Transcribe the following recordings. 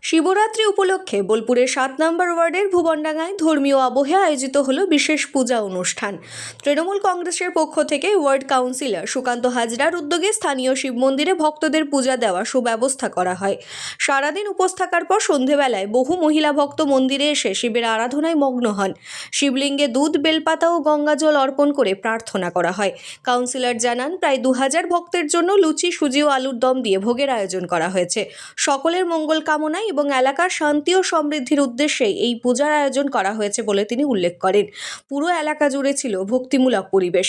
শিবরাত্রি উপলক্ষে বোলপুরের 7 নম্বর ওয়ার্ডের ভুবনডাঙ্গায় ধর্মীয় আবহে আয়োজিত হলো বিশেষ পূজা অনুষ্ঠান। তৃণমূল কংগ্রেসের পক্ষ থেকে ওয়ার্ড কাউন্সিলর সুকান্ত হাজরার উদ্যোগে স্থানীয় শিব মন্দিরে ভক্তদের পূজা দেওয়ার সুব্যবস্থা করা হয়। সারাদিন উপোস থাকার পর সন্ধেবেলায় বহু মহিলা ভক্ত মন্দিরে এসে শিবের আরাধনায় মগ্ন হন। শিবলিঙ্গে দুধ, বেলপাতা ও গঙ্গাজল অর্পণ করে প্রার্থনা করা হয়। কাউন্সিলর জানান, প্রায় 2000 ভক্তের জন্য লুচি, সুজি ও আলুর দম দিয়ে ভোগের আয়োজন করা হয়েছে। সকলের মঙ্গল কামনায় এবং এলাকার শান্তি ও সমৃদ্ধির উদ্দেশ্যে এই পূজার আয়োজন করা হয়েছে বলে তিনি উল্লেখ করেন। পুরো এলাকা জুড়ে ছিল ভক্তিমূলক পরিবেশ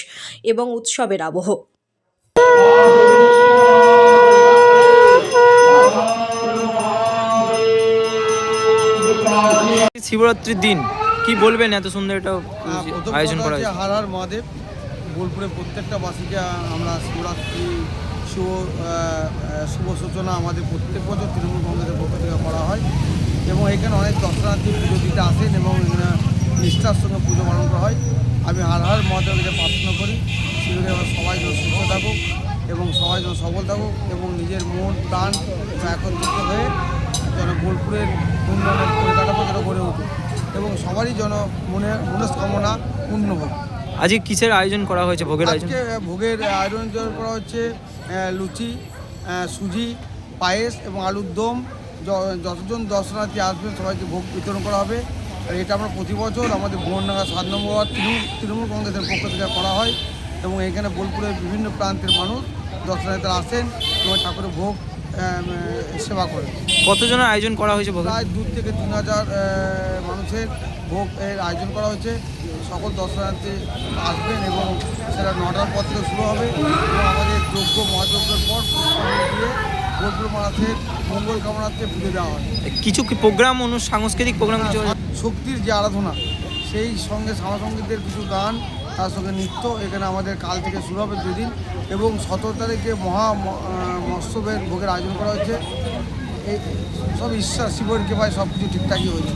এবং উৎসবের আবহ। শিবরাত্রির দিন কি বলবেন, এত সুন্দর একটা আয়োজন করা হয়েছে? হর হর মহাদেব। বোলপুরের প্রত্যেকটা বাসীকে আমরা শিবরাত্রি শুভ সূচনা আমাদের প্রত্যেক বছর তৃণমূল কংগ্রেসের পক্ষ থেকে করা হয় এবং এখানে অনেক দর্শনার্থী পুজো দিতে আসেন এবং এখানে নিষ্ঠার সঙ্গে পুজো পালন করা হয়। আমি হর হর মহাদেবকে প্রার্থনা করি শিবকে সবাই যেন সুস্থ থাকুক এবং সবাই যেন সফল থাকুক এবং নিজের মন প্রাণ একত্রিত হয়ে যেন বোলপুরের উন্নয়নের পরিকাঠামো যেন গড়ে উঠুক এবং সবারই যেন মনস্কামনা পূর্ণ হোক। আজকে কিসের আয়োজন করা হয়েছে? ভোগের আয়োজন। আজকে ভোগের আয়োজন করা হচ্ছে লুচি, সুজি, পায়েস এবং আলুর দম। যতজন দর্শনার্থী আসবেন সবাইকে ভোগ বিতরণ করা হবে। আর এটা আমরা প্রতি বছর আমাদের ভুবনডাঙ্গা 7 নম্বর ওয়ার্ড তৃণমূল কংগ্রেসের পক্ষ থেকে করা হয় এবং এখানে বোলপুরের বিভিন্ন প্রান্তের মানুষ দর্শনার্থীরা আসেন এবং ঠাকুরের ভোগ সেবা করেন। কতজনের আয়োজন করা হয়েছে? প্রায় 2 থেকে 3000 মানুষের ভোগ এর আয়োজন করা হয়েছে। সকল দর্শনার্থী আসবেন এবং সেটা 9টার পর থেকে শুরু হবে এবং আমাদের যজ্ঞ মহাযজ্ঞের পর দিয়ে বোলপুর মানুষের মঙ্গল কামনার্থে পুজো দেওয়া হয়। কিছু কি প্রোগ্রাম, সাংস্কৃতিক প্রোগ্রাম কিছু? শক্তির যে আরাধনা, সেই সঙ্গে সাংস্কৃতিকের কিছু গান, তার সঙ্গে নৃত্য এখানে আমাদের কাল থেকে শুরু হবে 2 দিন এবং 17 তারিখে মহোৎসবের ভোগের আয়োজন করা হয়েছে। এই সব ঈশ্বর শিবের কৃপায় সব কিছু ঠিকঠাকই হয়েছে।